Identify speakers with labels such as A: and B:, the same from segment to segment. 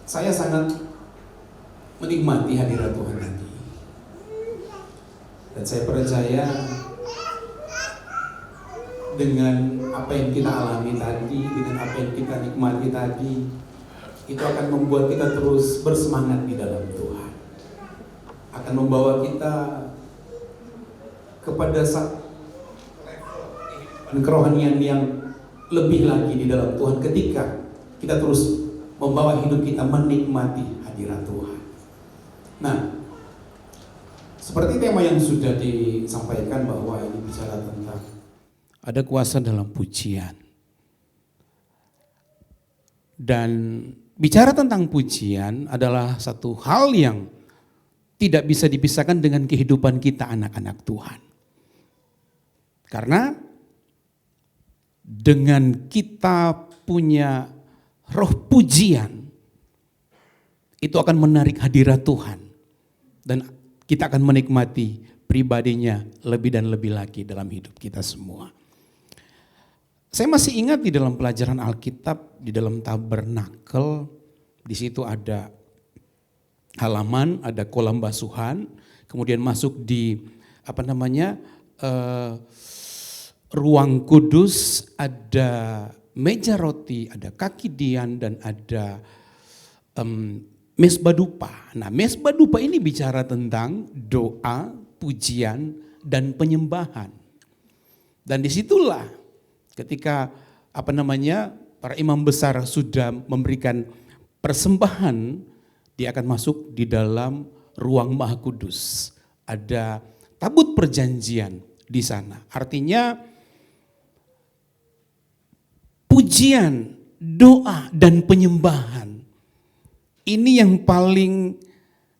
A: Saya sangat menikmati hadirat Tuhan tadi. Dan saya percaya dengan apa yang kita alami tadi, dengan apa yang kita nikmati tadi, itu akan membuat kita terus bersemangat di dalam Tuhan. Akan membawa kita kepada kerohanian yang lebih lagi di dalam Tuhan ketika kita terus membawa hidup kita menikmati hadirat Tuhan. Nah, seperti tema yang sudah disampaikan bahwa ini bicara tentang ada kuasa dalam pujian. Dan bicara tentang pujian adalah satu hal yang tidak bisa dipisahkan dengan kehidupan kita anak-anak Tuhan. Karena dengan kita punya roh pujian, itu akan menarik hadirat Tuhan. Dan kita akan menikmati pribadinya lebih dan lebih lagi dalam hidup kita semua. Saya masih ingat di dalam pelajaran Alkitab, di dalam tabernakel, di situ ada halaman, ada kolam basuhan, kemudian masuk di ruang kudus, ada meja roti, ada kaki dian, dan ada mesbah dupa. Nah, mesbah dupa ini bicara tentang doa, pujian, dan penyembahan. Dan disitulah ketika para imam besar sudah memberikan persembahan, dia akan masuk di dalam ruang maha kudus. Ada tabut perjanjian di sana. Artinya pujian, doa, dan penyembahan ini yang paling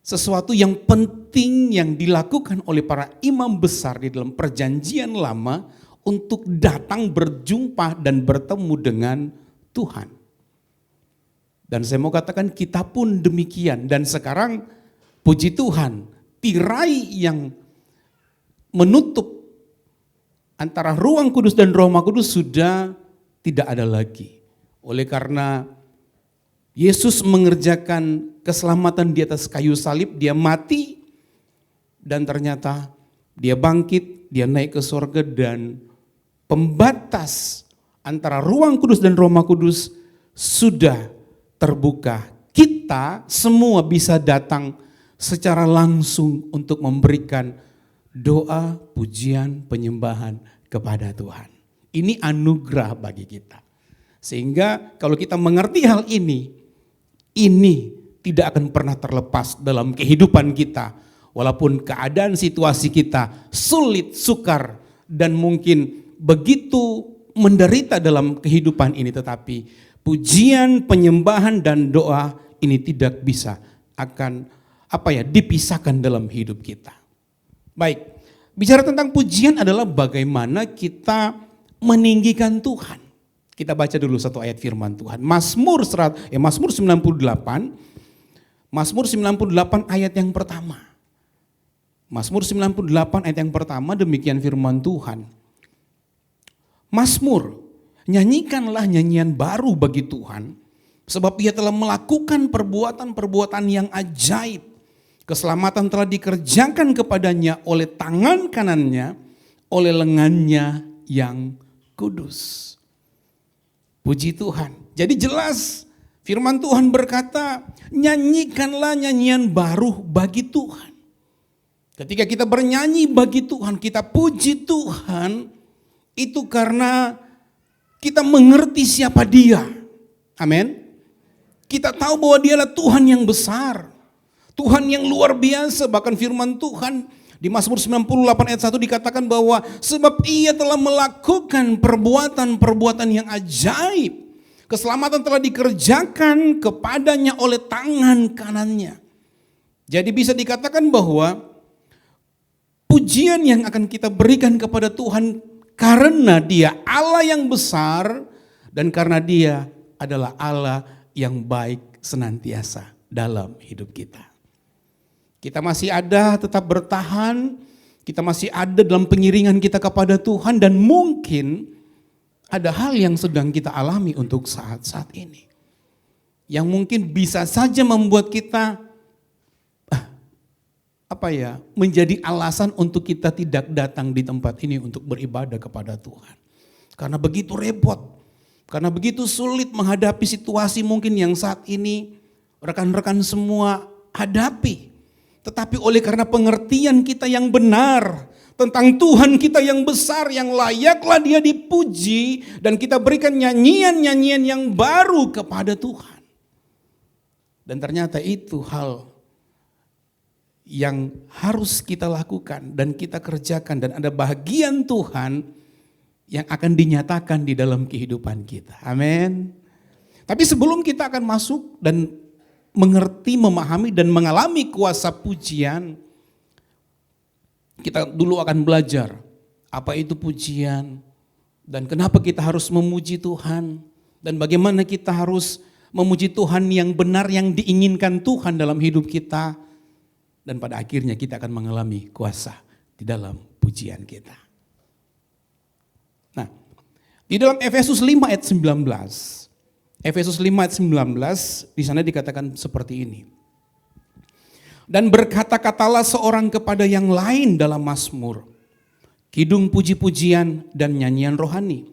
A: sesuatu yang penting yang dilakukan oleh para imam besar di dalam perjanjian lama untuk datang berjumpa dan bertemu dengan Tuhan. Dan saya mau katakan kita pun demikian. Dan sekarang puji Tuhan, tirai yang menutup antara ruang kudus dan Roh Kudus sudah tidak ada lagi. Oleh karena Yesus mengerjakan keselamatan di atas kayu salib, dia mati dan ternyata dia bangkit, dia naik ke sorga, dan pembatas antara ruang kudus dan Roh Kudus sudah terbuka. Kita semua bisa datang secara langsung untuk memberikan doa, pujian, penyembahan kepada Tuhan. Ini anugerah bagi kita. Sehingga kalau kita mengerti hal ini tidak akan pernah terlepas dalam kehidupan kita. Walaupun keadaan situasi kita sulit, sukar, dan mungkin begitu menderita dalam kehidupan ini, tetapi pujian, penyembahan, dan doa ini tidak bisa dipisahkan dalam hidup kita. Baik, bicara tentang pujian adalah bagaimana kita meninggikan Tuhan. Kita baca dulu satu ayat firman Tuhan. Mazmur 98 ayat yang pertama. Mazmur 98 ayat yang pertama, demikian firman Tuhan. Mazmur, nyanyikanlah nyanyian baru bagi Tuhan, sebab Ia telah melakukan perbuatan-perbuatan yang ajaib. Keselamatan telah dikerjakan kepadanya oleh tangan kanannya, oleh lengannya yang kudus. Puji Tuhan. Jadi jelas firman Tuhan berkata, nyanyikanlah nyanyian baru bagi Tuhan. Ketika kita bernyanyi bagi Tuhan, kita puji Tuhan, itu karena kita mengerti siapa Dia. Amin. Kita tahu bahwa Dialah Tuhan yang besar, Tuhan yang luar biasa. Bahkan firman Tuhan di Mazmur 98 ayat 1 dikatakan bahwa sebab Ia telah melakukan perbuatan-perbuatan yang ajaib. Keselamatan telah dikerjakan kepadanya oleh tangan kanannya. Jadi bisa dikatakan bahwa pujian yang akan kita berikan kepada Tuhan karena Dia Allah yang besar dan karena Dia adalah Allah yang baik senantiasa dalam hidup kita. Kita masih ada, tetap bertahan, kita masih ada dalam pengiringan kita kepada Tuhan, dan mungkin ada hal yang sedang kita alami untuk saat-saat ini. yang mungkin bisa saja membuat kita menjadi alasan untuk kita tidak datang di tempat ini untuk beribadah kepada Tuhan. Karena begitu repot, karena begitu sulit menghadapi situasi mungkin yang saat ini rekan-rekan semua hadapi. Tetapi oleh karena pengertian kita yang benar tentang Tuhan kita yang besar, yang layaklah Dia dipuji, dan kita berikan nyanyian-nyanyian yang baru kepada Tuhan. Dan ternyata itu hal yang harus kita lakukan dan kita kerjakan, dan ada bahagian Tuhan yang akan dinyatakan di dalam kehidupan kita. Amin. Tapi sebelum kita akan masuk dan mengerti, memahami dan mengalami kuasa pujian, kita dulu akan belajar apa itu pujian dan kenapa kita harus memuji Tuhan dan bagaimana kita harus memuji Tuhan yang benar, yang diinginkan Tuhan dalam hidup kita. Dan pada akhirnya kita akan mengalami kuasa di dalam pujian kita. Nah, di dalam Efesus 5 ayat 19. Efesus 5 ayat 19 di sana dikatakan seperti ini. Dan berkata-katalah seorang kepada yang lain dalam mazmur, kidung puji-pujian dan nyanyian rohani.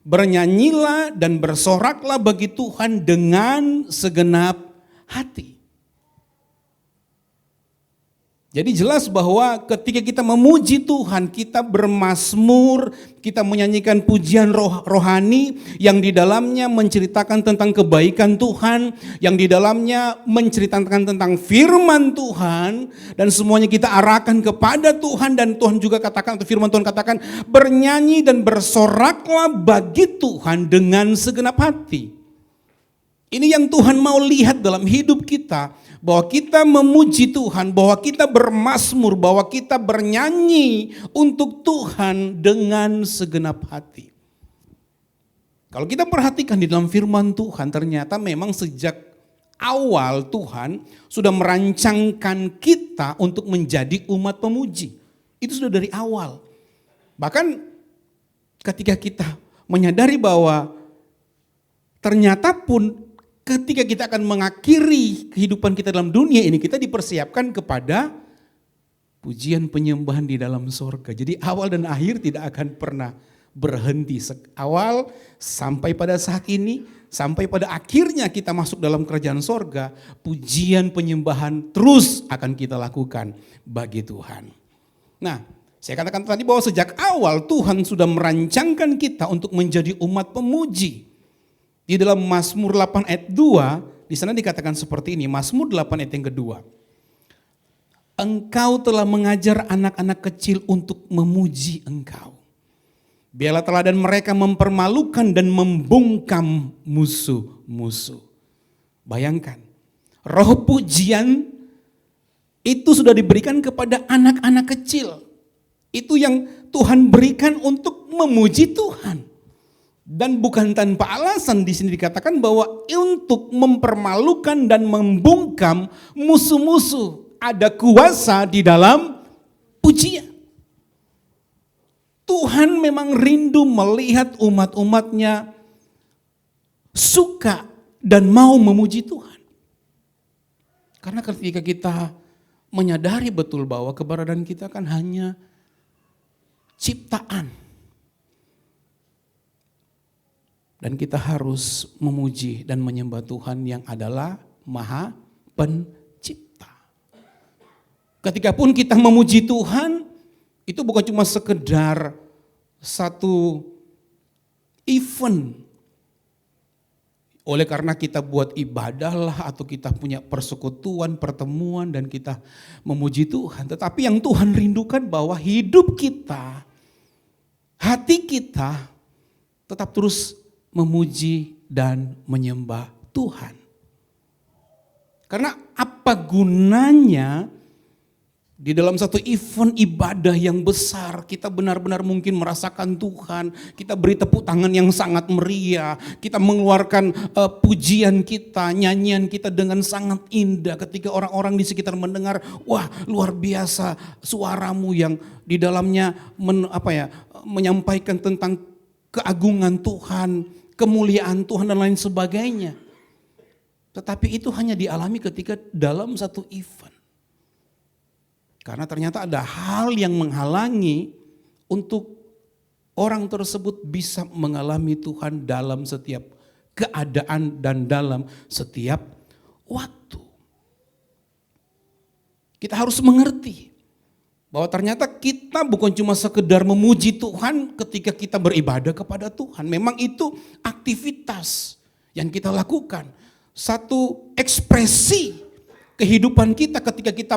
A: Bernyanyilah dan bersoraklah bagi Tuhan dengan segenap hati. Jadi jelas bahwa ketika kita memuji Tuhan, kita bermazmur, kita menyanyikan pujian rohani yang di dalamnya menceritakan tentang kebaikan Tuhan, yang di dalamnya menceritakan tentang firman Tuhan, dan semuanya kita arahkan kepada Tuhan, dan Tuhan juga katakan, atau firman Tuhan katakan, bernyanyi dan bersoraklah bagi Tuhan dengan segenap hati. Ini yang Tuhan mau lihat dalam hidup kita, bahwa kita memuji Tuhan, bahwa kita bermazmur, bahwa kita bernyanyi untuk Tuhan dengan segenap hati. Kalau kita perhatikan di dalam firman Tuhan, ternyata memang sejak awal Tuhan sudah merancangkan kita untuk menjadi umat pemuji. Itu sudah dari awal. Bahkan ketika kita menyadari bahwa ternyata pun ketika kita akan mengakhiri kehidupan kita dalam dunia ini, kita dipersiapkan kepada pujian penyembahan di dalam sorga. Jadi awal dan akhir tidak akan pernah berhenti. Awal sampai pada saat ini, sampai pada akhirnya kita masuk dalam kerajaan sorga, pujian penyembahan terus akan kita lakukan bagi Tuhan. Nah, saya katakan tadi bahwa sejak awal Tuhan sudah merancangkan kita untuk menjadi umat pemuji. Di dalam Mazmur 8 ayat 2, di sana dikatakan seperti ini, Mazmur 8 ayat yang kedua. Engkau telah mengajar anak-anak kecil untuk memuji Engkau. Biarlah teladan mereka mempermalukan dan membungkam musuh-musuh. Bayangkan, roh pujian itu sudah diberikan kepada anak-anak kecil. Itu yang Tuhan berikan untuk memuji Tuhan. Dan bukan tanpa alasan di sini dikatakan bahwa untuk mempermalukan dan membungkam musuh-musuh, ada kuasa di dalam pujian. Tuhan memang rindu melihat umat-umatnya suka dan mau memuji Tuhan. Karena ketika kita menyadari betul bahwa keberadaan kita kan hanya ciptaan. Dan kita harus memuji dan menyembah Tuhan yang adalah Maha Pencipta. Ketika pun kita memuji Tuhan, itu bukan cuma sekedar satu event. Oleh karena kita buat ibadah lah, atau kita punya persekutuan, pertemuan, dan kita memuji Tuhan. Tetapi yang Tuhan rindukan bahwa hidup kita, hati kita tetap terus memuji dan menyembah Tuhan. Karena apa gunanya di dalam satu event ibadah yang besar, kita benar-benar mungkin merasakan Tuhan, kita beri tepuk tangan yang sangat meriah, kita mengeluarkan pujian kita, nyanyian kita dengan sangat indah ketika orang-orang di sekitar mendengar, wah luar biasa suaramu yang di dalamnya menyampaikan tentang keagungan Tuhan, kemuliaan Tuhan dan lain sebagainya. Tetapi itu hanya dialami ketika dalam satu event. Karena ternyata ada hal yang menghalangi untuk orang tersebut bisa mengalami Tuhan dalam setiap keadaan dan dalam setiap waktu. Kita harus mengerti bahwa ternyata kita bukan cuma sekedar memuji Tuhan ketika kita beribadah kepada Tuhan. Memang itu aktivitas yang kita lakukan. Satu ekspresi kehidupan kita ketika kita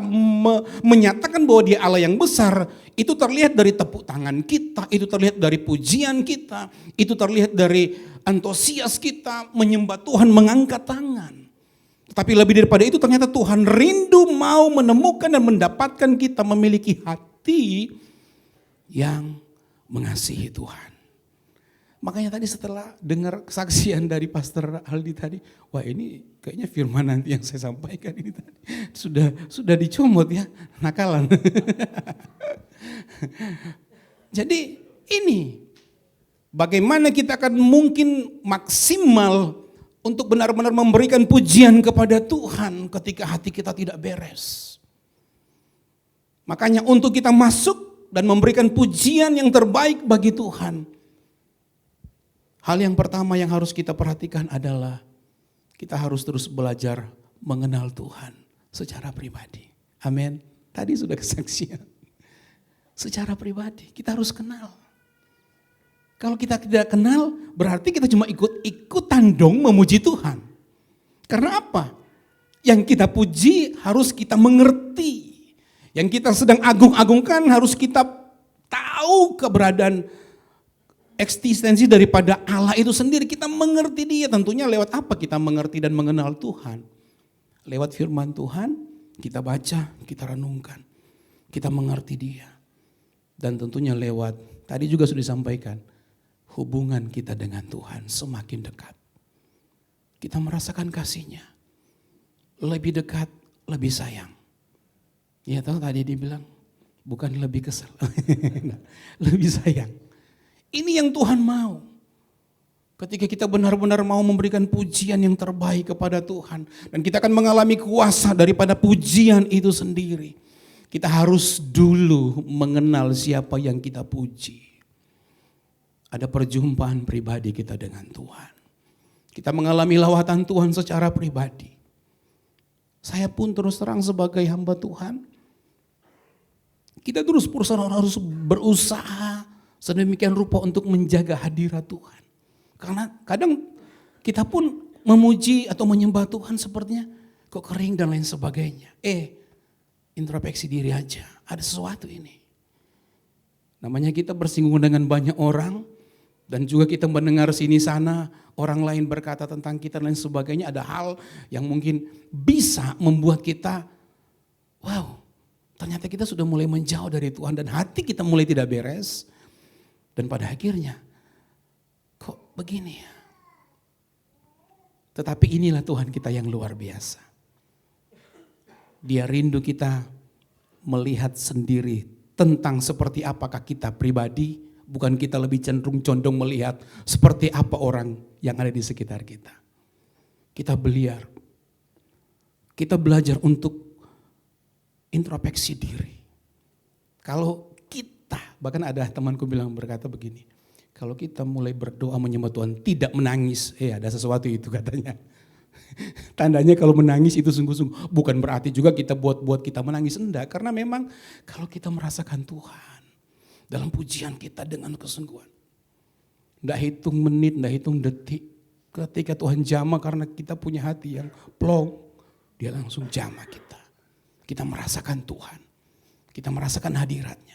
A: menyatakan bahwa Dia Allah yang besar, itu terlihat dari tepuk tangan kita, itu terlihat dari pujian kita, itu terlihat dari antusias kita menyembah Tuhan, mengangkat tangan. Tapi lebih daripada itu ternyata Tuhan rindu mau menemukan dan mendapatkan kita memiliki hati yang mengasihi Tuhan. Makanya tadi setelah dengar kesaksian dari Pastor Aldi tadi, wah ini kayaknya firman nanti yang saya sampaikan ini tadi sudah dicomot ya, nakalan. Jadi ini bagaimana kita akan mungkin maksimal untuk benar-benar memberikan pujian kepada Tuhan ketika hati kita tidak beres. Makanya untuk kita masuk dan memberikan pujian yang terbaik bagi Tuhan, hal yang pertama yang harus kita perhatikan adalah kita harus terus belajar mengenal Tuhan secara pribadi. Amin. Tadi sudah kesaksian. Secara pribadi kita harus kenal. Kalau kita tidak kenal berarti kita cuma ikut-ikutan dong memuji Tuhan. Karena apa? Yang kita puji harus kita mengerti. Yang kita sedang agung-agungkan harus kita tahu keberadaan eksistensi daripada Allah itu sendiri. Kita mengerti Dia, tentunya lewat apa kita mengerti dan mengenal Tuhan? Lewat firman Tuhan, kita baca, kita renungkan, kita mengerti Dia. Dan tentunya lewat, tadi juga sudah disampaikan, hubungan kita dengan Tuhan semakin dekat. Kita merasakan kasih-Nya, lebih dekat, lebih sayang. Ya tahu tadi dibilang, bukan lebih kesel, lebih sayang. Ini yang Tuhan mau. Ketika kita benar-benar mau memberikan pujian yang terbaik kepada Tuhan. Dan kita akan mengalami kuasa daripada pujian itu sendiri. Kita harus dulu mengenal siapa yang kita puji. Ada perjumpaan pribadi kita dengan Tuhan. Kita mengalami lawatan Tuhan secara pribadi. Saya pun terus terang sebagai hamba Tuhan. Kita terus harus berusaha sedemikian rupa untuk menjaga hadirat Tuhan. Karena kadang kita pun memuji atau menyembah Tuhan sepertinya kok kering dan lain sebagainya. Introspeksi diri aja, ada sesuatu ini. Namanya kita bersinggungan dengan banyak orang dan juga kita mendengar sini sana orang lain berkata tentang kita dan lain sebagainya. Ada hal yang mungkin bisa membuat kita, wow, ternyata kita sudah mulai menjauh dari Tuhan dan hati kita mulai tidak beres. Dan pada akhirnya, kok begini ya? Tetapi inilah Tuhan kita yang luar biasa. Dia rindu kita melihat sendiri tentang seperti apakah kita pribadi, bukan kita lebih cenderung condong melihat seperti apa orang yang ada di sekitar kita. Kita belajar untuk introspeksi diri. Kalau bahkan ada temanku berkata begini, kalau kita mulai berdoa menyembah Tuhan tidak menangis, ada sesuatu itu katanya. Tandanya kalau menangis itu sungguh-sungguh, bukan berarti juga kita buat kita menangis, enggak. Karena memang kalau kita merasakan Tuhan dalam pujian kita dengan kesungguhan, enggak hitung menit, enggak hitung detik. Ketika Tuhan jamah karena kita punya hati yang plong, Dia langsung jamah kita. Kita merasakan Tuhan, kita merasakan hadirat-Nya.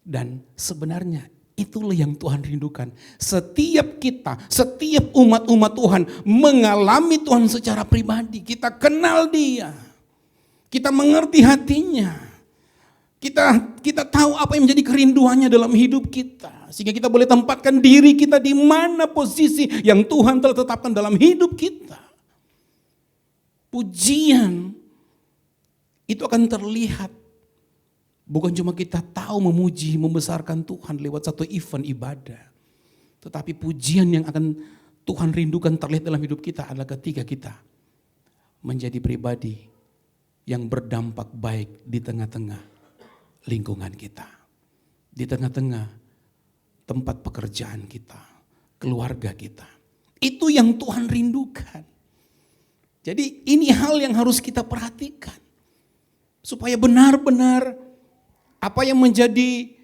A: Dan sebenarnya itulah yang Tuhan rindukan. Setiap kita, setiap umat-umat Tuhan mengalami Tuhan secara pribadi. Kita kenal Dia. Kita mengerti hatinya. Kita tahu apa yang menjadi kerinduannya dalam hidup kita. Sehingga kita boleh tempatkan diri kita di mana posisi yang Tuhan telah tetapkan dalam hidup kita. Pujian itu akan terlihat. Bukan cuma kita tahu memuji, membesarkan Tuhan lewat satu event ibadah. Tetapi pujian yang akan Tuhan rindukan terlihat dalam hidup kita adalah ketika kita menjadi pribadi yang berdampak baik di tengah-tengah lingkungan kita. Di tengah-tengah tempat pekerjaan kita, keluarga kita. Itu yang Tuhan rindukan. Jadi ini hal yang harus kita perhatikan. Supaya benar-benar apa yang menjadi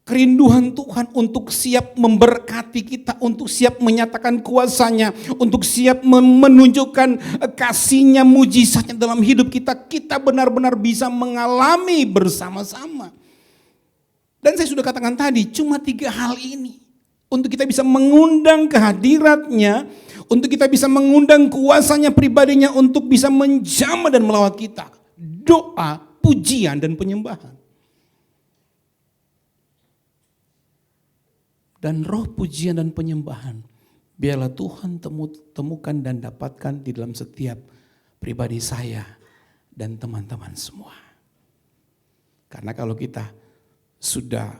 A: kerinduan Tuhan untuk siap memberkati kita, untuk siap menyatakan kuasa-Nya, untuk siap menunjukkan kasih-Nya, mujizat-Nya dalam hidup kita, kita benar-benar bisa mengalami bersama-sama. Dan saya sudah katakan tadi, cuma 3 hal ini. Untuk kita bisa mengundang kehadirat-Nya, untuk kita bisa mengundang kuasa-Nya pribadinya untuk bisa menjamah dan melawat kita. Doa, pujian, dan penyembahan. Dan roh pujian dan penyembahan, biarlah Tuhan temukan dan dapatkan di dalam setiap pribadi saya dan teman-teman semua. Karena kalau kita sudah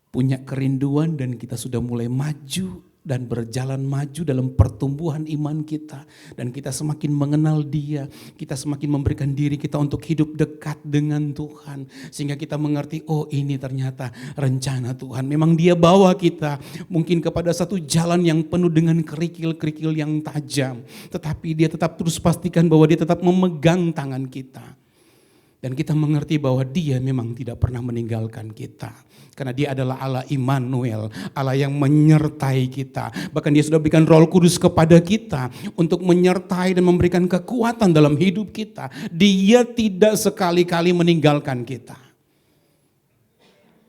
A: punya kerinduan dan kita sudah mulai maju dan berjalan maju dalam pertumbuhan iman kita, dan kita semakin mengenal Dia, kita semakin memberikan diri kita untuk hidup dekat dengan Tuhan, sehingga kita mengerti, oh ini ternyata rencana Tuhan. Memang Dia bawa kita mungkin kepada satu jalan yang penuh dengan kerikil-kerikil yang tajam, tetapi Dia tetap terus pastikan bahwa Dia tetap memegang tangan kita. Dan kita mengerti bahwa Dia memang tidak pernah meninggalkan kita. Karena Dia adalah Allah Immanuel, Allah yang menyertai kita. Bahkan Dia sudah berikan Roh Kudus kepada kita untuk menyertai dan memberikan kekuatan dalam hidup kita. Dia tidak sekali-kali meninggalkan kita.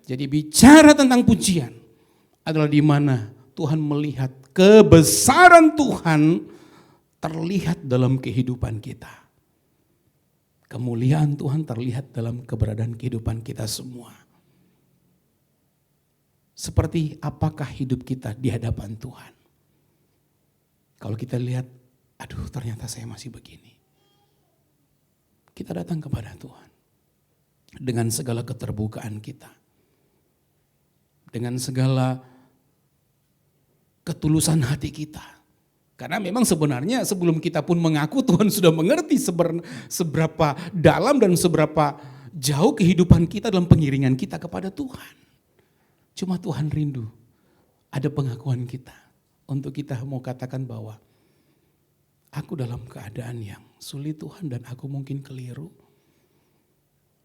A: Jadi bicara tentang pujian adalah di mana Tuhan melihat kebesaran Tuhan terlihat dalam kehidupan kita. Kemuliaan Tuhan terlihat dalam keberadaan kehidupan kita semua. Seperti apakah hidup kita di hadapan Tuhan. Kalau kita lihat, aduh ternyata saya masih begini. Kita datang kepada Tuhan. Dengan segala keterbukaan kita. Dengan segala ketulusan hati kita. Karena memang sebenarnya sebelum kita pun mengaku, Tuhan sudah mengerti seberapa dalam dan seberapa jauh kehidupan kita dalam pengiringan kita kepada Tuhan. Cuma Tuhan rindu ada pengakuan kita untuk kita mau katakan bahwa aku dalam keadaan yang sulit Tuhan dan aku mungkin keliru.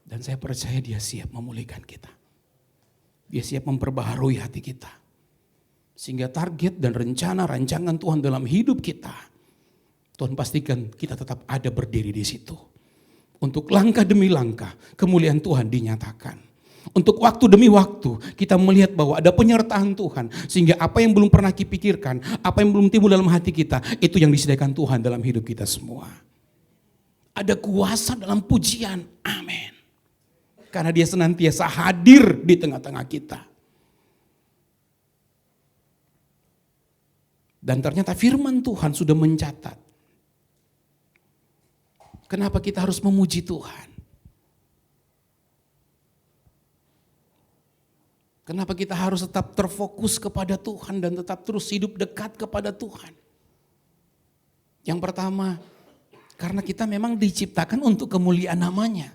A: Dan saya percaya Dia siap memulihkan kita. Dia siap memperbaharui hati kita. Sehingga target dan rencana rancangan Tuhan dalam hidup kita, Tuhan pastikan kita tetap ada berdiri di situ. Untuk langkah demi langkah kemuliaan Tuhan dinyatakan. Untuk waktu demi waktu kita melihat bahwa ada penyertaan Tuhan. Sehingga apa yang belum pernah dipikirkan, apa yang belum timbul dalam hati kita, itu yang disediakan Tuhan dalam hidup kita semua. Ada kuasa dalam pujian, amin. Karena Dia senantiasa hadir di tengah-tengah kita. Dan ternyata firman Tuhan sudah mencatat. Kenapa kita harus memuji Tuhan? Kenapa kita harus tetap terfokus kepada Tuhan dan tetap terus hidup dekat kepada Tuhan? Yang pertama, karena kita memang diciptakan untuk kemuliaan namanya.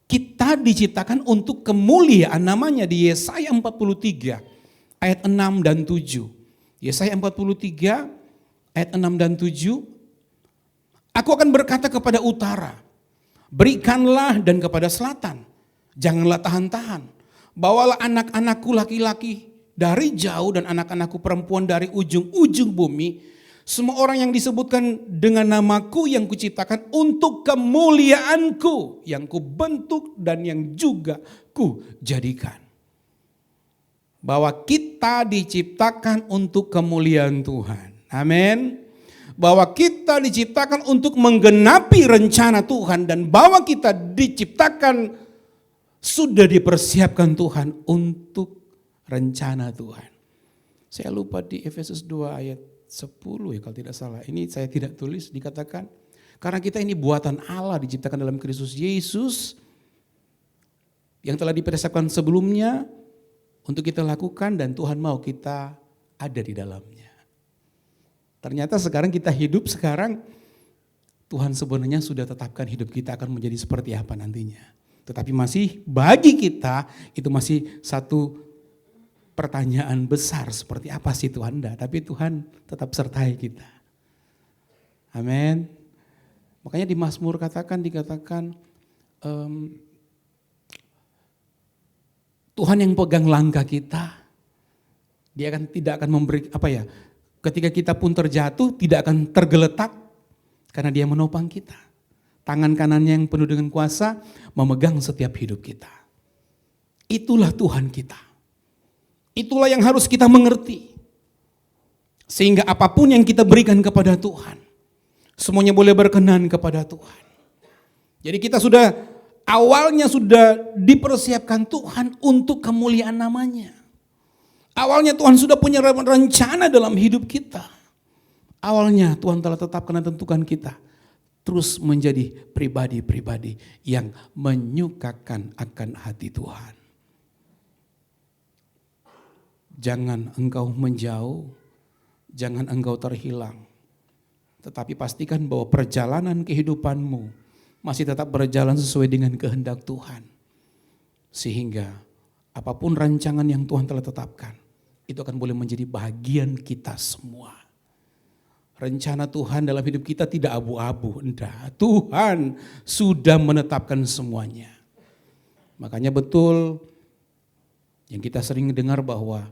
A: Kita diciptakan untuk kemuliaan namanya di Yesaya 43. Ayat 6 dan 7. Yesaya 43 ayat 6 dan 7. Aku akan berkata kepada utara, berikanlah, dan kepada selatan, janganlah tahan-tahan. Bawalah anak-anakku laki-laki dari jauh dan anak-anakku perempuan dari ujung-ujung bumi. Semua orang yang disebutkan dengan namaku yang kuciptakan untuk kemuliaanku, yang kubentuk dan yang juga kujadikan. Bahwa kita diciptakan untuk kemuliaan Tuhan. Amin. Bahwa kita diciptakan untuk menggenapi rencana Tuhan. Dan bahwa kita diciptakan sudah dipersiapkan Tuhan untuk rencana Tuhan. Saya lupa di Efesus 2 ayat 10 ya kalau tidak salah. Ini saya tidak tulis, dikatakan. Karena kita ini buatan Allah, diciptakan dalam Kristus Yesus. Yang telah dipersiapkan sebelumnya untuk kita lakukan, dan Tuhan mau kita ada di dalamnya. Ternyata sekarang kita hidup sekarang, Tuhan sebenarnya sudah tetapkan hidup kita akan menjadi seperti apa nantinya. Tetapi masih bagi kita itu masih satu pertanyaan besar, seperti apa sih Tuhan? Tapi Tuhan tetap sertai kita. Amin. Makanya di Mazmur dikatakan Tuhan yang pegang langkah kita, Dia tidak akan memberi ketika kita pun terjatuh tidak akan tergeletak karena Dia menopang kita. Tangan kanannya yang penuh dengan kuasa memegang setiap hidup kita. Itulah Tuhan kita. Itulah yang harus kita mengerti. Sehingga apapun yang kita berikan kepada Tuhan, semuanya boleh berkenan kepada Tuhan. Jadi kita awalnya sudah dipersiapkan Tuhan untuk kemuliaan namanya. Awalnya Tuhan sudah punya rencana dalam hidup kita. Awalnya Tuhan telah tetapkan dan tentukan kita terus menjadi pribadi-pribadi yang menyukakan akan hati Tuhan. Jangan engkau menjauh, jangan engkau terhilang. Tetapi pastikan bahwa perjalanan kehidupanmu masih tetap berjalan sesuai dengan kehendak Tuhan. Sehingga apapun rancangan yang Tuhan telah tetapkan, itu akan boleh menjadi bagian kita semua. Rencana Tuhan dalam hidup kita tidak abu-abu, enggak. Tuhan sudah menetapkan semuanya. Makanya betul yang kita sering dengar bahwa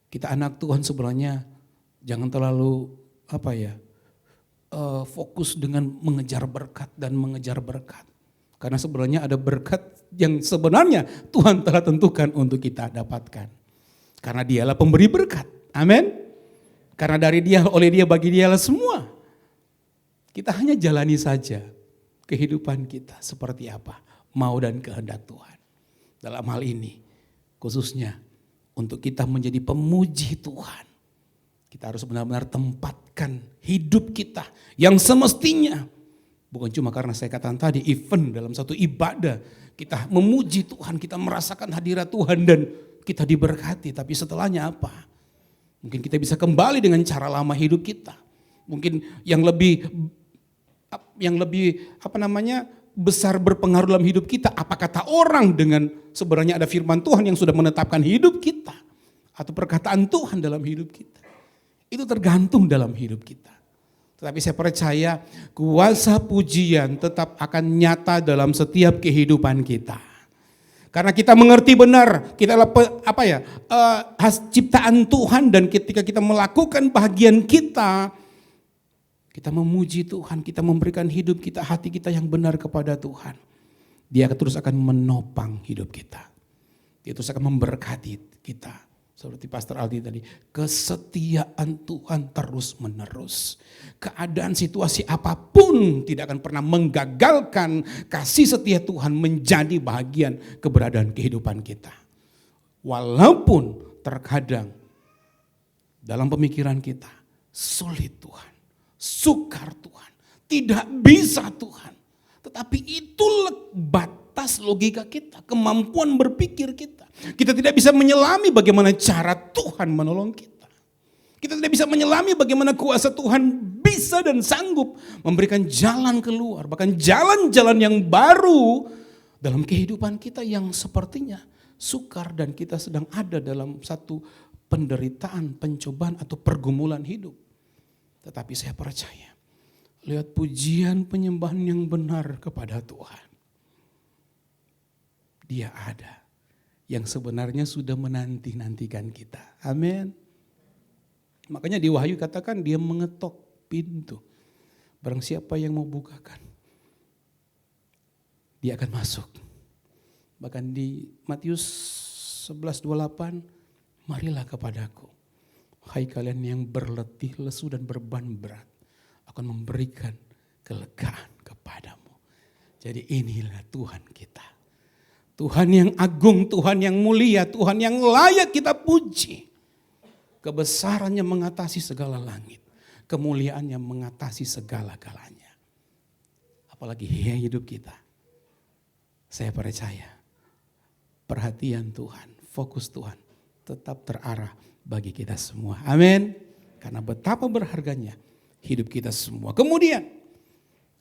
A: kita anak Tuhan sebenarnya jangan terlalu fokus dengan mengejar berkat dan mengejar berkat. Karena sebenarnya ada berkat yang sebenarnya Tuhan telah tentukan untuk kita dapatkan. Karena Dialah pemberi berkat. Amin. Karena dari Dia, oleh Dia, bagi Dialah semua. Kita hanya jalani saja kehidupan kita seperti apa mau dan kehendak Tuhan. Dalam hal ini khususnya untuk kita menjadi pemuji Tuhan. Kita harus benar-benar tempatkan hidup kita yang semestinya. Bukan cuma karena saya katakan tadi event dalam satu ibadah. Kita memuji Tuhan, kita merasakan hadirat Tuhan dan kita diberkati. Tapi setelahnya apa? Mungkin kita bisa kembali dengan cara lama hidup kita. Mungkin yang lebih besar berpengaruh dalam hidup kita. Apa kata orang dengan sebenarnya ada firman Tuhan yang sudah menetapkan hidup kita. Atau perkataan Tuhan dalam hidup kita. Itu tergantung dalam hidup kita. Tetapi saya percaya kuasa pujian tetap akan nyata dalam setiap kehidupan kita. Karena kita mengerti benar, kita ciptaan Tuhan dan ketika kita melakukan bagian kita memuji Tuhan, kita memberikan hidup kita, hati kita yang benar kepada Tuhan. Dia terus akan menopang hidup kita. Dia terus akan memberkati kita. Seperti Pastor Aldi tadi, kesetiaan Tuhan terus menerus. Keadaan situasi apapun tidak akan pernah menggagalkan kasih setia Tuhan menjadi bagian keberadaan kehidupan kita. Walaupun terkadang dalam pemikiran kita, sulit Tuhan, sukar Tuhan, tidak bisa Tuhan. Tetapi itulah batas logika kita, kemampuan berpikir kita. Kita tidak bisa menyelami bagaimana cara Tuhan menolong kita. Kita tidak bisa menyelami bagaimana kuasa Tuhan bisa dan sanggup memberikan jalan keluar. Bahkan jalan-jalan yang baru dalam kehidupan kita yang sepertinya sukar dan kita sedang ada dalam satu penderitaan, pencobaan atau pergumulan hidup. Tetapi saya percaya, lihat pujian penyembahan yang benar kepada Tuhan. Dia ada yang sebenarnya sudah menanti-nantikan kita. Amin. Makanya di Wahyu katakan dia mengetok pintu. Barang siapa yang mau bukakan, dia akan masuk. Bahkan di Matius 11:28, marilah kepadaku, hai kalian yang berletih, lesu dan beban berat, akan memberikan kelegaan kepadamu. Jadi inilah Tuhan kita. Tuhan yang agung, Tuhan yang mulia, Tuhan yang layak kita puji. Kebesarannya mengatasi segala langit. Kemuliaannya mengatasi segala-galanya. Apalagi hidup kita. Saya percaya perhatian Tuhan, fokus Tuhan tetap terarah bagi kita semua. Amin. Karena betapa berharganya hidup kita semua. Kemudian,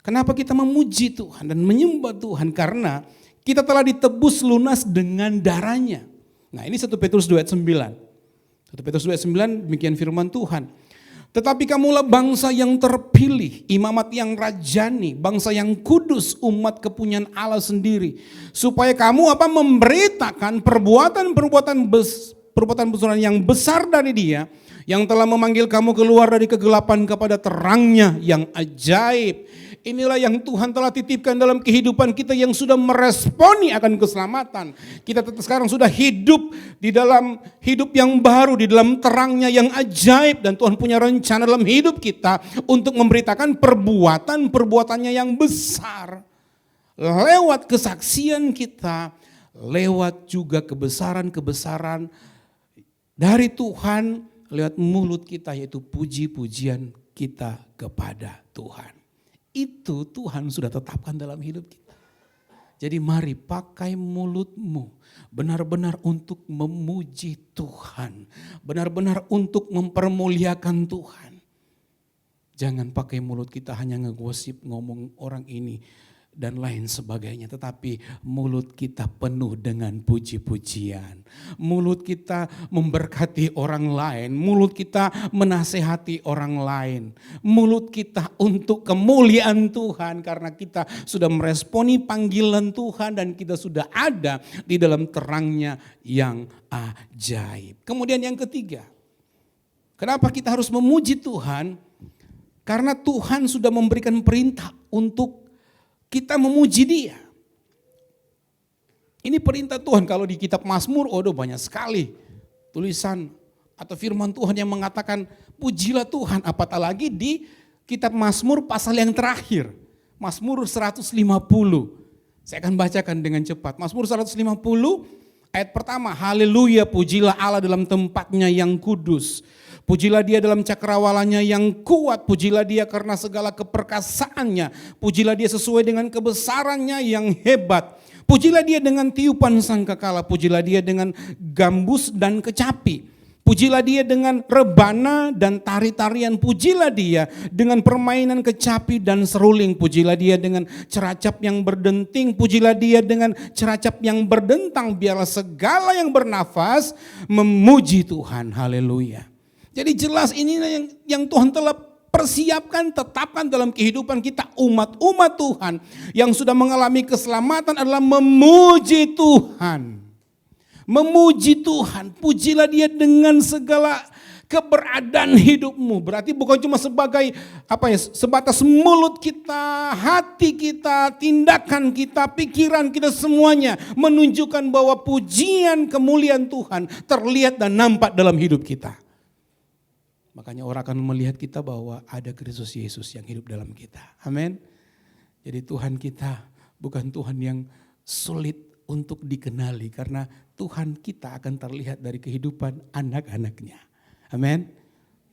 A: kenapa kita memuji Tuhan dan menyembah Tuhan? Karena kita telah ditebus lunas dengan darahnya. Nah, ini 1 Petrus 2 ayat 9. 1 Petrus 2 ayat 9 demikian firman Tuhan. Tetapi kamulah bangsa yang terpilih, imamat yang rajani, bangsa yang kudus, umat kepunyaan Allah sendiri. Supaya kamu memberitakan perbuatan besaran yang besar dari Dia, yang telah memanggil kamu keluar dari kegelapan kepada terangnya yang ajaib. Inilah yang Tuhan telah titipkan dalam kehidupan kita yang sudah meresponi akan keselamatan. Kita sekarang sudah hidup di dalam hidup yang baru, di dalam terangnya yang ajaib. Dan Tuhan punya rencana dalam hidup kita untuk memberitakan perbuatannya yang besar. Lewat kesaksian kita, lewat juga kebesaran-kebesaran dari Tuhan, lewat mulut kita, yaitu puji-pujian kita kepada Tuhan. Itu Tuhan sudah tetapkan dalam hidup kita. Jadi mari pakai mulutmu benar-benar untuk memuji Tuhan. Benar-benar untuk mempermuliakan Tuhan. Jangan pakai mulut kita hanya ngegosip, ngomong orang ini dan lain sebagainya. Tetapi mulut kita penuh dengan puji-pujian. Mulut kita memberkati orang lain. Mulut kita menasehati orang lain. Mulut kita untuk kemuliaan Tuhan. Karena kita sudah meresponi panggilan Tuhan dan kita sudah ada di dalam terangnya yang ajaib. Kemudian yang ketiga, kenapa kita harus memuji Tuhan? Karena Tuhan sudah memberikan perintah untuk kita memuji Dia. Ini perintah Tuhan. Kalau di kitab Mazmur, banyak sekali tulisan atau firman Tuhan yang mengatakan pujilah Tuhan. Apatah lagi di kitab Mazmur pasal yang terakhir. Mazmur 150. Saya akan bacakan dengan cepat. Mazmur 150 ayat pertama. Haleluya, pujilah Allah dalam tempatnya yang kudus. Pujilah Dia dalam cakrawalanya yang kuat. Pujilah Dia karena segala keperkasaannya. Pujilah Dia sesuai dengan kebesarannya yang hebat. Pujilah Dia dengan tiupan sangkakala. Pujilah Dia dengan gambus dan kecapi. Pujilah Dia dengan rebana dan tari-tarian. Pujilah Dia dengan permainan kecapi dan seruling. Pujilah Dia dengan ceracap yang berdenting. Pujilah Dia dengan ceracap yang berdentang. Biarlah segala yang bernafas memuji Tuhan. Haleluya. Jadi jelas inilah yang Tuhan telah persiapkan, tetapkan dalam kehidupan kita umat-umat Tuhan. Yang sudah mengalami keselamatan adalah memuji Tuhan. Memuji Tuhan, pujilah Dia dengan segala keberadaan hidupmu. Berarti bukan cuma sebagai sebatas mulut kita, hati kita, tindakan kita, pikiran kita semuanya. Menunjukkan bahwa pujian kemuliaan Tuhan terlihat dan nampak dalam hidup kita. Makanya orang akan melihat kita bahwa ada Kristus Yesus yang hidup dalam kita. Amin. Jadi Tuhan kita bukan Tuhan yang sulit untuk dikenali. Karena Tuhan kita akan terlihat dari kehidupan anak-anaknya. Amin.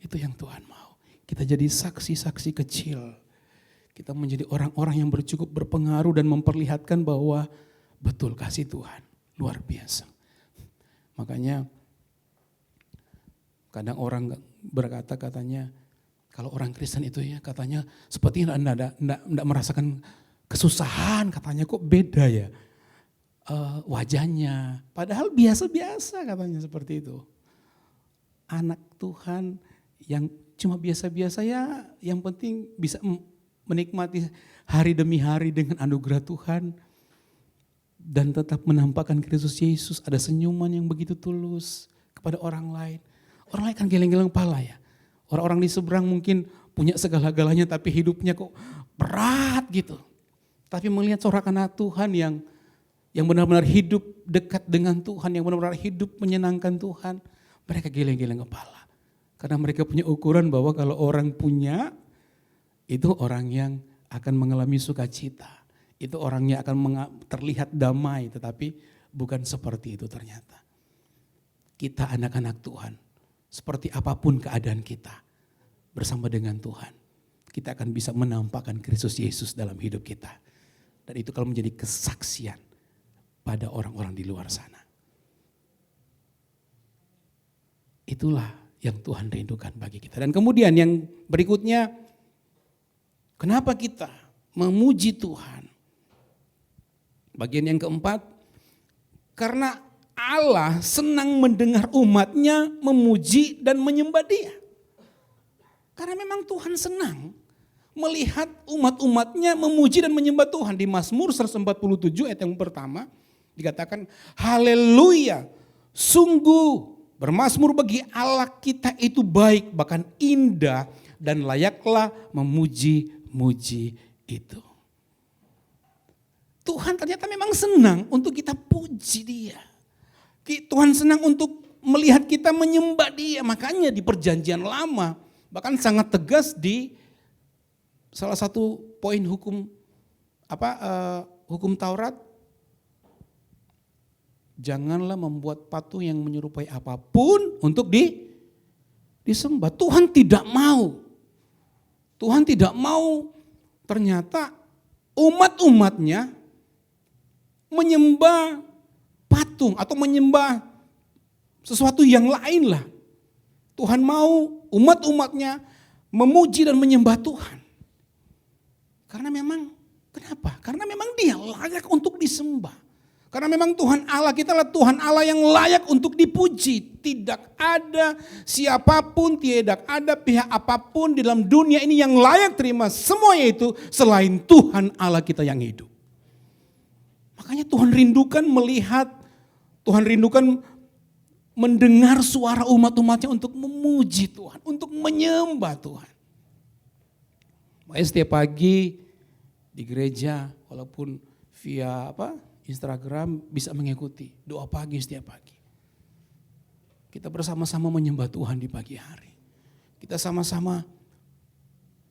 A: Itu yang Tuhan mau. Kita jadi saksi-saksi kecil. Kita menjadi orang-orang yang cukup berpengaruh dan memperlihatkan bahwa betul kasih Tuhan. Luar biasa. Makanya kadang orang berkata katanya kalau orang Kristen itu ya katanya sepertinya enggak merasakan kesusahan, katanya kok beda ya wajahnya. Padahal biasa-biasa katanya seperti itu. Anak Tuhan yang cuma biasa-biasa ya yang penting bisa menikmati hari demi hari dengan anugerah Tuhan. Dan tetap menampakkan Kristus Yesus, ada senyuman yang begitu tulus kepada orang lain. Orang lain kan geleng-geleng kepala ya. Orang-orang di seberang mungkin punya segala-galanya tapi hidupnya kok berat gitu. Tapi melihat seorang anak Tuhan yang benar-benar hidup dekat dengan Tuhan, yang benar-benar hidup menyenangkan Tuhan, mereka geleng-geleng kepala. Karena mereka punya ukuran bahwa kalau orang punya, itu orang yang akan mengalami sukacita. Itu orangnya akan terlihat damai, tetapi bukan seperti itu ternyata. Kita anak-anak Tuhan. Seperti apapun keadaan kita bersama dengan Tuhan, kita akan bisa menampakkan Kristus Yesus dalam hidup kita. Dan itu kalau menjadi kesaksian pada orang-orang di luar sana. Itulah yang Tuhan rindukan bagi kita. Dan kemudian yang berikutnya, kenapa kita memuji Tuhan? Bagian yang keempat, karena Allah senang mendengar umatnya memuji dan menyembah Dia. Karena memang Tuhan senang melihat umat-umatnya memuji dan menyembah Tuhan. Di Mazmur 147 ayat yang pertama dikatakan, haleluya, sungguh bermazmur bagi Allah kita itu baik, bahkan indah, dan layaklah memuji-muji itu. Tuhan ternyata memang senang untuk kita puji Dia. Tuhan senang untuk melihat kita menyembah Dia. Makanya di perjanjian lama bahkan sangat tegas di salah satu poin hukum Taurat, janganlah membuat patung yang menyerupai apapun untuk disembah. Tuhan tidak mau. Tuhan tidak mau ternyata umat-umatnya menyembah patung atau menyembah sesuatu yang lain lah. Tuhan mau umat-umatnya memuji dan menyembah Tuhan. Karena memang, kenapa? Karena memang Dia layak untuk disembah. Karena memang Tuhan Allah kita adalah Tuhan Allah yang layak untuk dipuji. Tidak ada siapapun, tidak ada pihak apapun di dalam dunia ini yang layak terima semuanya itu selain Tuhan Allah kita yang hidup. Makanya Tuhan rindukan melihat, Tuhan rindukan mendengar suara umat-umatnya untuk memuji Tuhan, untuk menyembah Tuhan. Makanya setiap pagi di gereja, walaupun via Instagram bisa mengikuti doa pagi setiap pagi. Kita bersama-sama menyembah Tuhan di pagi hari. Kita sama-sama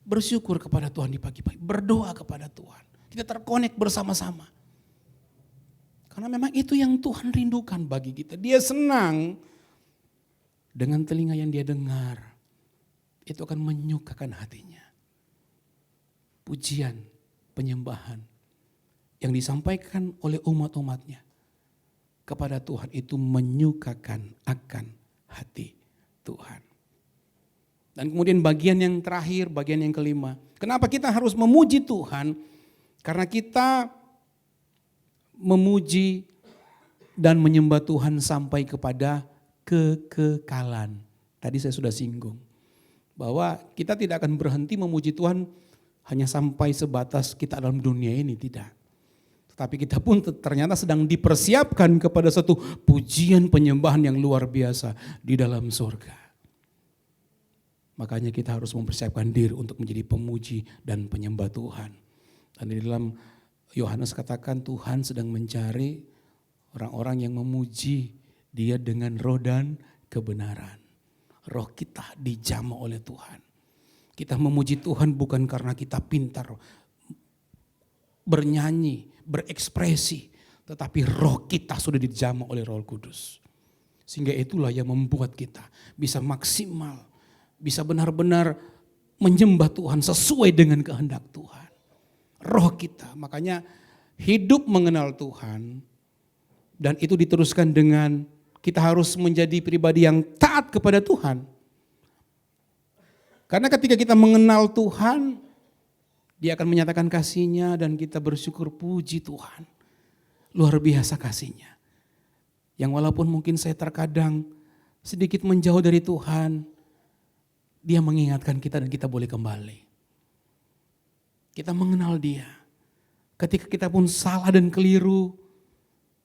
A: bersyukur kepada Tuhan di pagi-pagi, berdoa kepada Tuhan. Kita terkonek bersama-sama. Karena memang itu yang Tuhan rindukan bagi kita. Dia senang dengan telinga yang Dia dengar. Itu akan menyukakan hatinya. Pujian, penyembahan yang disampaikan oleh umat-umatnya kepada Tuhan itu menyukakan akan hati Tuhan. Dan kemudian bagian yang terakhir, bagian yang kelima. Kenapa kita harus memuji Tuhan? Karena kita memuji dan menyembah Tuhan sampai kepada kekekalan. Tadi saya sudah singgung bahwa kita tidak akan berhenti memuji Tuhan hanya sampai sebatas kita dalam dunia ini, tidak. Tetapi kita pun ternyata sedang dipersiapkan kepada satu pujian penyembahan yang luar biasa di dalam surga. Makanya kita harus mempersiapkan diri untuk menjadi pemuji dan penyembah Tuhan. Dan di dalam Yohanes katakan Tuhan sedang mencari orang-orang yang memuji Dia dengan roh dan kebenaran. Roh kita dijamah oleh Tuhan. Kita memuji Tuhan bukan karena kita pintar bernyanyi, berekspresi, tetapi roh kita sudah dijamah oleh Roh Kudus. Sehingga itulah yang membuat kita bisa maksimal, bisa benar-benar menyembah Tuhan sesuai dengan kehendak Tuhan. Roh kita, makanya hidup mengenal Tuhan dan itu diteruskan dengan kita harus menjadi pribadi yang taat kepada Tuhan. Karena ketika kita mengenal Tuhan, Dia akan menyatakan kasih-Nya dan kita bersyukur, puji Tuhan. Luar biasa kasih-Nya. Yang walaupun mungkin saya terkadang sedikit menjauh dari Tuhan, Dia mengingatkan kita dan kita boleh kembali. Kita mengenal Dia. Ketika kita pun salah dan keliru,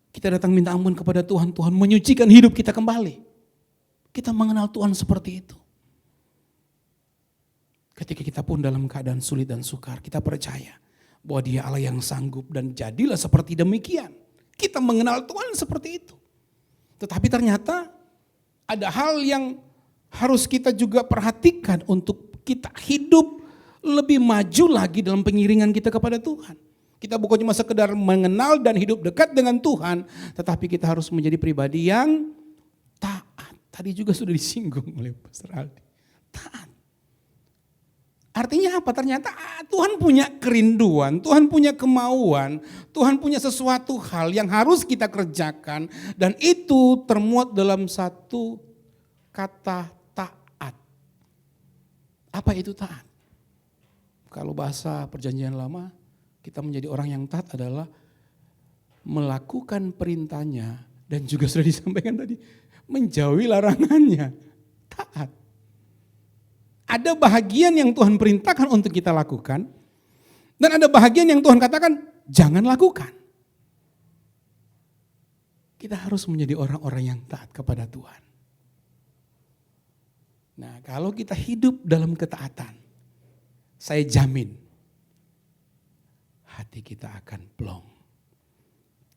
A: kita datang minta ampun kepada Tuhan, Tuhan menyucikan hidup kita kembali. Kita mengenal Tuhan seperti itu. Ketika kita pun dalam keadaan sulit dan sukar, kita percaya bahwa Dia Allah yang sanggup dan jadilah seperti demikian. Kita mengenal Tuhan seperti itu. Tetapi ternyata ada hal yang harus kita juga perhatikan untuk kita hidup lebih maju lagi dalam pengiringan kita kepada Tuhan. Kita bukan cuma sekedar mengenal dan hidup dekat dengan Tuhan, tetapi kita harus menjadi pribadi yang taat. Tadi juga sudah disinggung oleh Pastor Aldi. Taat. Artinya apa? Ternyata Tuhan punya kerinduan, Tuhan punya kemauan, Tuhan punya sesuatu hal yang harus kita kerjakan. Dan itu termuat dalam satu kata taat. Apa itu taat? Kalau bahasa perjanjian lama, kita menjadi orang yang taat adalah melakukan perintahnya dan juga sudah disampaikan tadi, menjauhi larangannya. Taat. Ada bahagian yang Tuhan perintahkan untuk kita lakukan, dan ada bahagian yang Tuhan katakan jangan lakukan. Kita harus menjadi orang-orang yang taat kepada Tuhan. Nah, kalau kita hidup dalam ketaatan, saya jamin hati kita akan plong.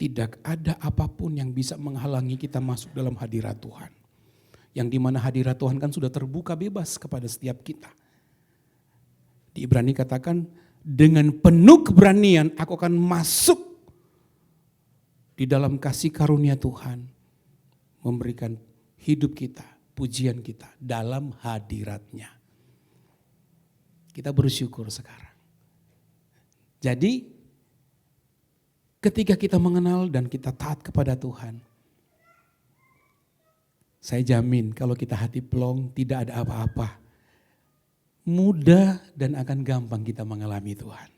A: Tidak ada apapun yang bisa menghalangi kita masuk dalam hadirat Tuhan. Yang dimana hadirat Tuhan kan sudah terbuka bebas kepada setiap kita. Di Ibrani katakan, dengan penuh keberanian aku akan masuk di dalam kasih karunia Tuhan. Memberikan hidup kita, pujian kita dalam hadiratnya. Kita bersyukur sekarang. Jadi ketika kita mengenal dan kita taat kepada Tuhan, saya jamin kalau kita hati plong tidak ada apa-apa. Mudah dan akan gampang kita mengalami Tuhan.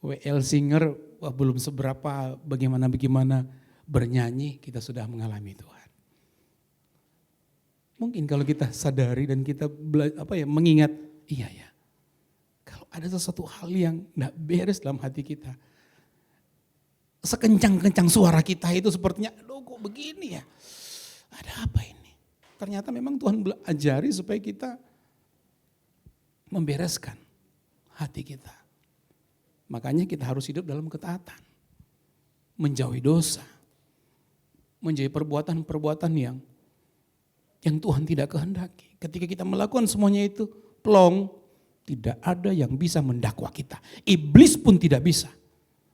A: W.L. Singer belum seberapa bagaimana bernyanyi kita sudah mengalami Tuhan. Mungkin kalau kita sadari dan kita mengingat, iya ya. Kalau ada sesuatu hal yang tidak beres dalam hati kita, sekencang-kencang suara kita itu sepertinya, aduh kok begini ya, ada apa ini? Ternyata memang Tuhan ajari supaya kita membereskan hati kita. Makanya kita harus hidup dalam ketaatan, menjauhi dosa, menjauhi perbuatan-perbuatan yang Tuhan tidak kehendaki. Ketika kita melakukan semuanya itu, plong, tidak ada yang bisa mendakwa kita. Iblis pun tidak bisa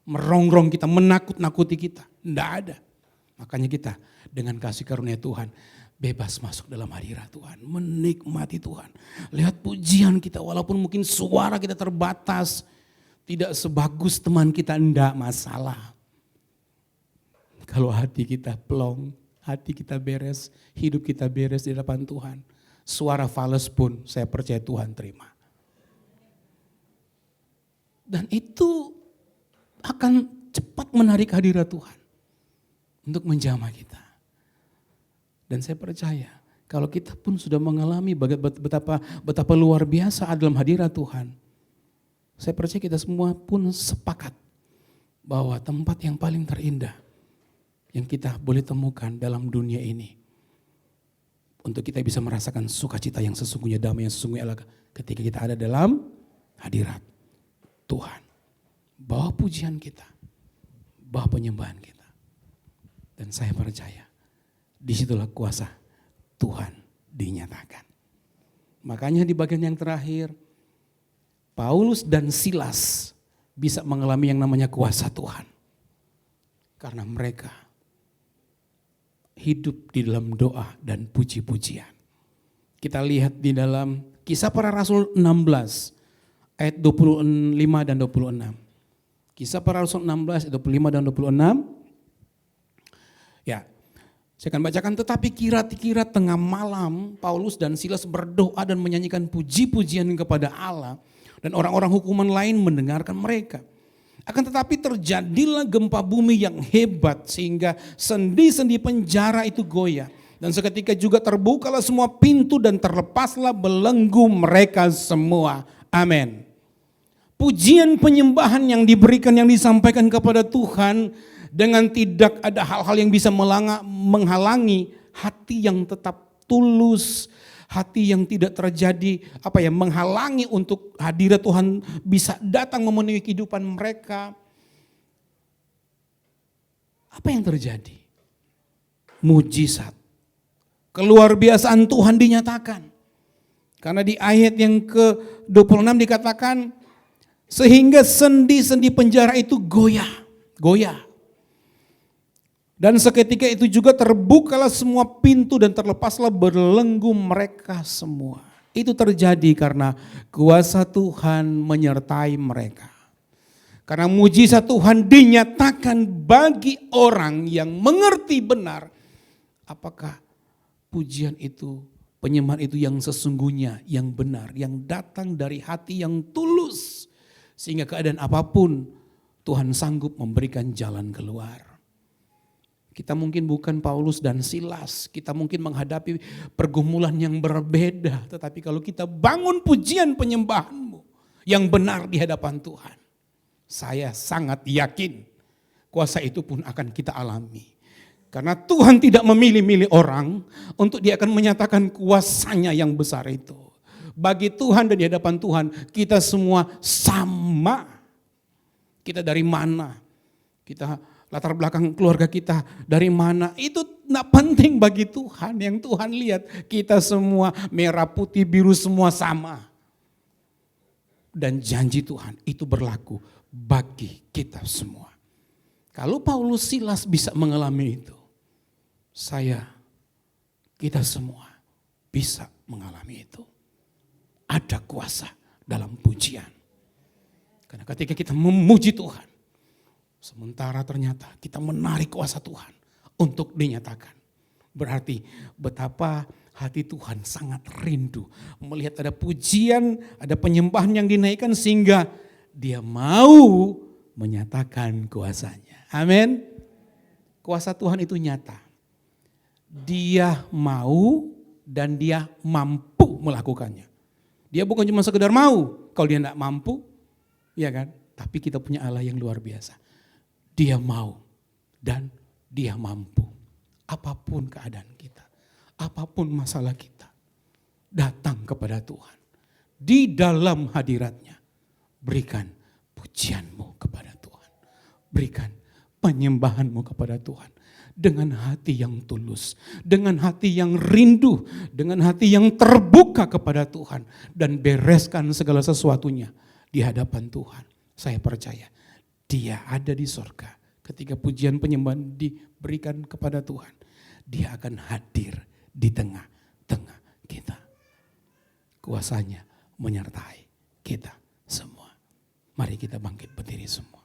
A: merongrong kita, menakut-nakuti kita. Tidak ada. Makanya kita dengan kasih karunia Tuhan bebas masuk dalam hadirat Tuhan. Menikmati Tuhan. Lihat pujian kita walaupun mungkin suara kita terbatas. Tidak sebagus teman kita, tidak masalah. Kalau hati kita plong, hati kita beres, hidup kita beres di hadapan Tuhan. Suara fales pun saya percaya Tuhan terima. Dan itu akan cepat menarik hadirat Tuhan untuk menjamah kita. Dan saya percaya kalau kita pun sudah mengalami betapa luar biasa dalam hadirat Tuhan. Saya percaya kita semua pun sepakat bahwa tempat yang paling terindah yang kita boleh temukan dalam dunia ini. Untuk kita bisa merasakan sukacita yang sesungguhnya, damai yang sesungguhnya adalah ketika kita ada dalam hadirat Tuhan. Bawa pujian kita, bawa penyembahan kita. Dan saya percaya disitulah kuasa Tuhan dinyatakan. Makanya di bagian yang terakhir, Paulus dan Silas bisa mengalami yang namanya kuasa Tuhan. Karena mereka hidup di dalam doa dan puji-pujian. Kita lihat di dalam Kisah Para Rasul 16 ayat 25 dan 26. Kisah Para Rasul 16 ayat 25 dan 26. Ya, saya akan bacakan. Tetapi kira-kira tengah malam Paulus dan Silas berdoa dan menyanyikan puji-pujian kepada Allah. Dan orang-orang hukuman lain mendengarkan mereka. Akan tetapi terjadilah gempa bumi yang hebat sehingga sendi-sendi penjara itu goyah. Dan seketika juga terbukalah semua pintu dan terlepaslah belenggu mereka semua. Amin. Pujian penyembahan yang diberikan, yang disampaikan kepada Tuhan dengan tidak ada hal-hal yang bisa menghalangi hati yang tetap tulus, hati yang tidak terjadi menghalangi untuk hadirat Tuhan bisa datang memenuhi kehidupan mereka. Apa yang terjadi? Mujizat. Keluar biasaan Tuhan dinyatakan. Karena di ayat yang ke-26 dikatakan, sehingga sendi-sendi penjara itu goyah. Dan seketika itu juga terbukalah semua pintu dan terlepaslah belenggu mereka semua. Itu terjadi karena kuasa Tuhan menyertai mereka. Karena mujizat Tuhan dinyatakan bagi orang yang mengerti benar apakah pujian itu, penyembahan itu yang sesungguhnya, yang benar, yang datang dari hati yang tulus. Sehingga keadaan apapun Tuhan sanggup memberikan jalan keluar. Kita mungkin bukan Paulus dan Silas, kita mungkin menghadapi pergumulan yang berbeda. Tetapi kalau kita bangun pujian penyembahanmu yang benar di hadapan Tuhan, saya sangat yakin kuasa itu pun akan kita alami. Karena Tuhan tidak memilih-milih orang untuk dia akan menyatakan kuasanya yang besar itu. Bagi Tuhan dan di hadapan Tuhan kita semua sama. Kita dari mana? Kita latar belakang keluarga kita dari mana, itu tidak penting bagi Tuhan. Yang Tuhan lihat kita semua merah putih biru semua sama. Dan janji Tuhan itu berlaku bagi kita semua. Kalau Paulus Silas bisa mengalami itu, kita semua bisa mengalami itu. Ada kuasa dalam pujian. Karena ketika kita memuji Tuhan, sementara ternyata kita menarik kuasa Tuhan untuk dinyatakan. Berarti betapa hati Tuhan sangat rindu melihat ada pujian, ada penyembahan yang dinaikkan sehingga dia mau menyatakan kuasanya. Amin. Kuasa Tuhan itu nyata. Dia mau dan dia mampu melakukannya. Dia bukan cuma sekedar mau, kalau dia tidak mampu, ya kan? Tapi kita punya Allah yang luar biasa. Dia mau dan dia mampu. Apapun keadaan kita, apapun masalah kita, datang kepada Tuhan. Di dalam hadiratnya, berikan pujianmu kepada Tuhan. Berikan penyembahanmu kepada Tuhan. Dengan hati yang tulus, dengan hati yang rindu, dengan hati yang terbuka kepada Tuhan. Dan bereskan segala sesuatunya di hadapan Tuhan. Saya percaya Dia ada di sorga. Ketika pujian penyembahan diberikan kepada Tuhan, Dia akan hadir di tengah-tengah kita. Kuasanya menyertai kita semua. Mari kita bangkit berdiri semua.